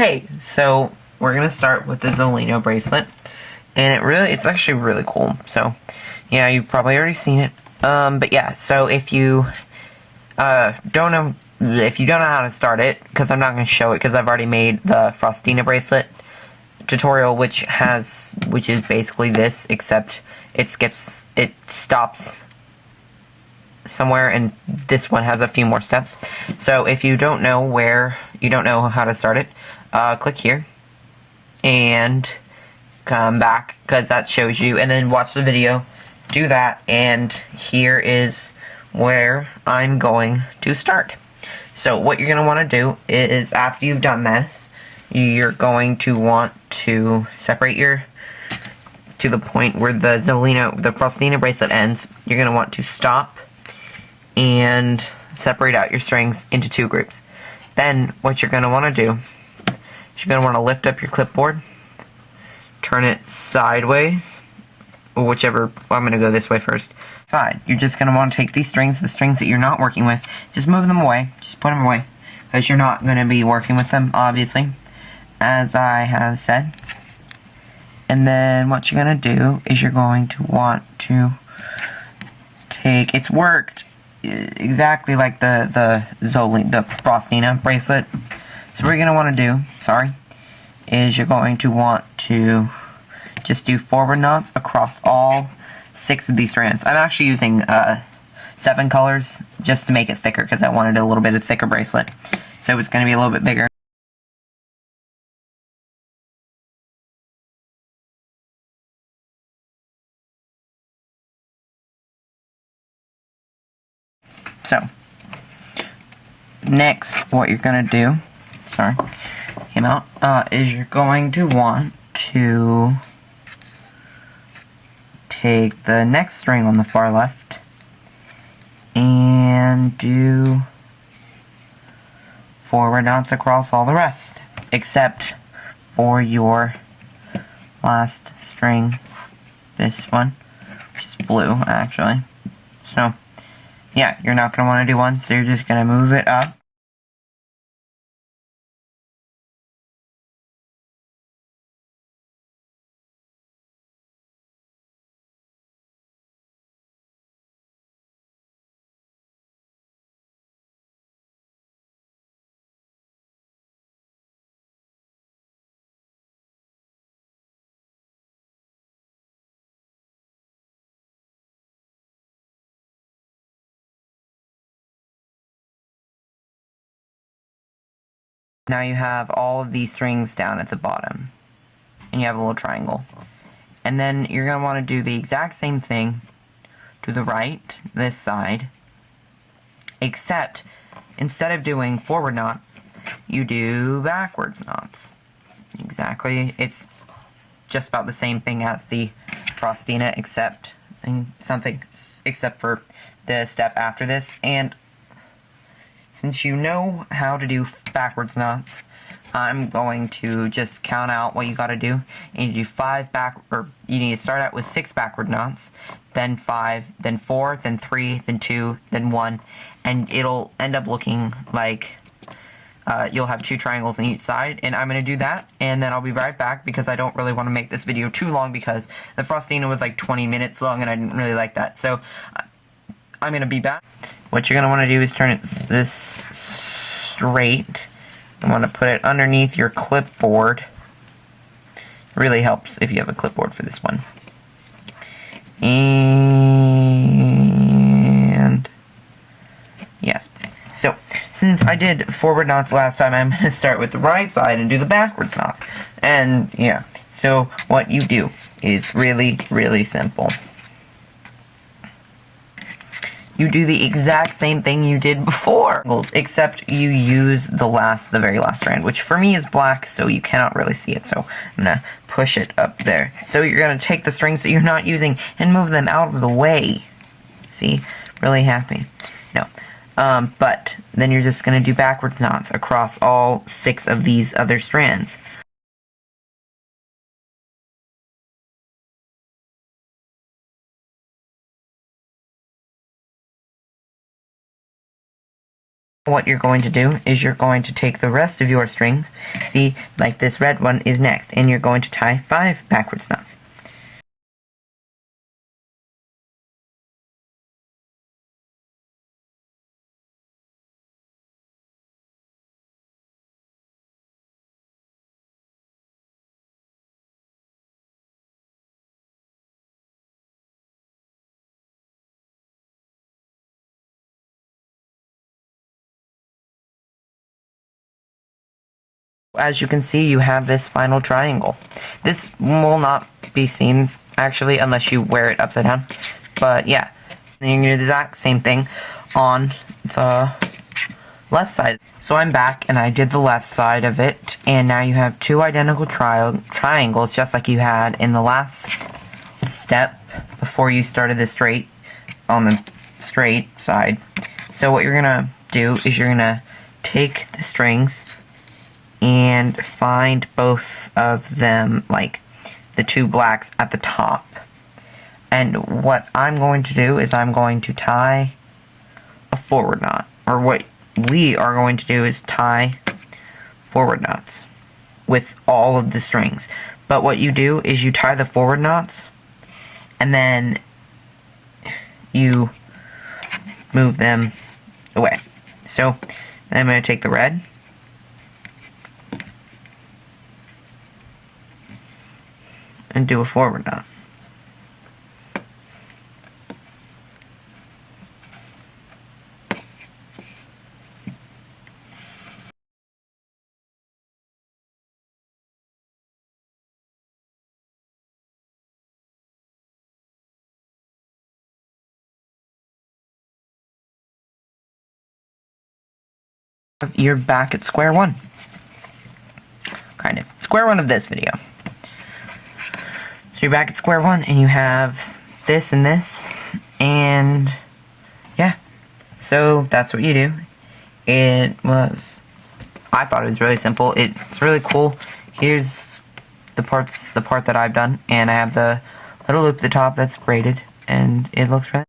Okay, so we're gonna start with the Zolino bracelet, and it's actually really cool. So, yeah, you've probably already seen it. But yeah, so if you don't know how to start it, because I'm not gonna show it, because I've already made the Frostina bracelet tutorial, which is basically this, except it stops somewhere, and this one has a few more steps. So if you don't know how to start it, click here and come back, because that shows you, and then watch the video, do that, and here is where I'm going to start. So what you're going to want to do is, after you've done this, you're going to want to separate to the point where the Frostina bracelet ends. You're going to want to stop and separate out your strings into two groups. Then what you're going to want to do is you're going to want to lift up your clipboard, turn it sideways, or whichever. I'm going to go this way first. Side. You're just going to want to take these strings, the strings that you're not working with, just move them away, just put them away, because you're not going to be working with them, obviously, as I have said. And then what you're going to do is you're going to want to take, it's worked exactly like the Frostina bracelet. So what you're going to want to do, is you're going to want to just do forward knots across all 6 of these strands. I'm actually using 7 colors just to make it thicker, because I wanted a little bit of thicker bracelet. So it's going to be a little bit bigger. So, next, what you're going to do, is you're going to want to take the next string on the far left and do forward knots across all the rest, except for your last string, this one, which is blue, actually. So, yeah, you're not going to want to do one, so you're just going to move it up. Now you have all of these strings down at the bottom, and you have a little triangle. And then you're going to want to do the exact same thing to the right, this side, except instead of doing forward knots, you do backwards knots. Exactly, it's just about the same thing as the Frostina, except for the step after this. And since you know how to do backwards knots, I'm going to just count out what you gotta do. You need to do you need to start out with 6 backward knots, then 5, then 4, then 3, then 2, then 1, and it'll end up looking like you'll have 2 triangles on each side. And I'm gonna do that, and then I'll be right back, because I don't really want to make this video too long, because the Frostina was like 20 minutes long, and I didn't really like that. So I'm gonna be back. What you're gonna want to do is turn this straight. You want to put it underneath your clipboard. It really helps if you have a clipboard for this one. And yes. So, since I did forward knots last time, I'm going to start with the right side and do the backwards knots. And yeah, so what you do is really, really simple. You do the exact same thing you did before, except you use the very last strand, which for me is black, so you cannot really see it, so I'm going to push it up there. So you're going to take the strings that you're not using and move them out of the way. See? Really happy. No. But then you're just going to do backwards knots across all 6 of these other strands. What you're going to do is you're going to take the rest of your strings, see, like this red one is next, and you're going to tie 5 backwards knots. As you can see, you have this final triangle. This will not be seen, actually, unless you wear it upside down. But yeah, then you're going to do the exact same thing on the left side. So I'm back, and I did the left side of it, and now you have 2 identical triangles, just like you had in the last step before you started the straight, on the straight side. So what you're going to do is you're going to take the strings and find both of them, like the 2 blacks at the top. And what I'm going to do is I'm going to tie a forward knot. Or what we are going to do is tie forward knots with all of the strings. But what you do is you tie the forward knots and then you move them away. So then I'm going to take the red and do a forward knot. You're back at square one. Kind of. Square one of this video. So you're back at square one, and you have this and this, and yeah. So that's what you do. I thought it was really simple. It's really cool. Here's the part that I've done, and I have the little loop at the top that's braided, and it looks really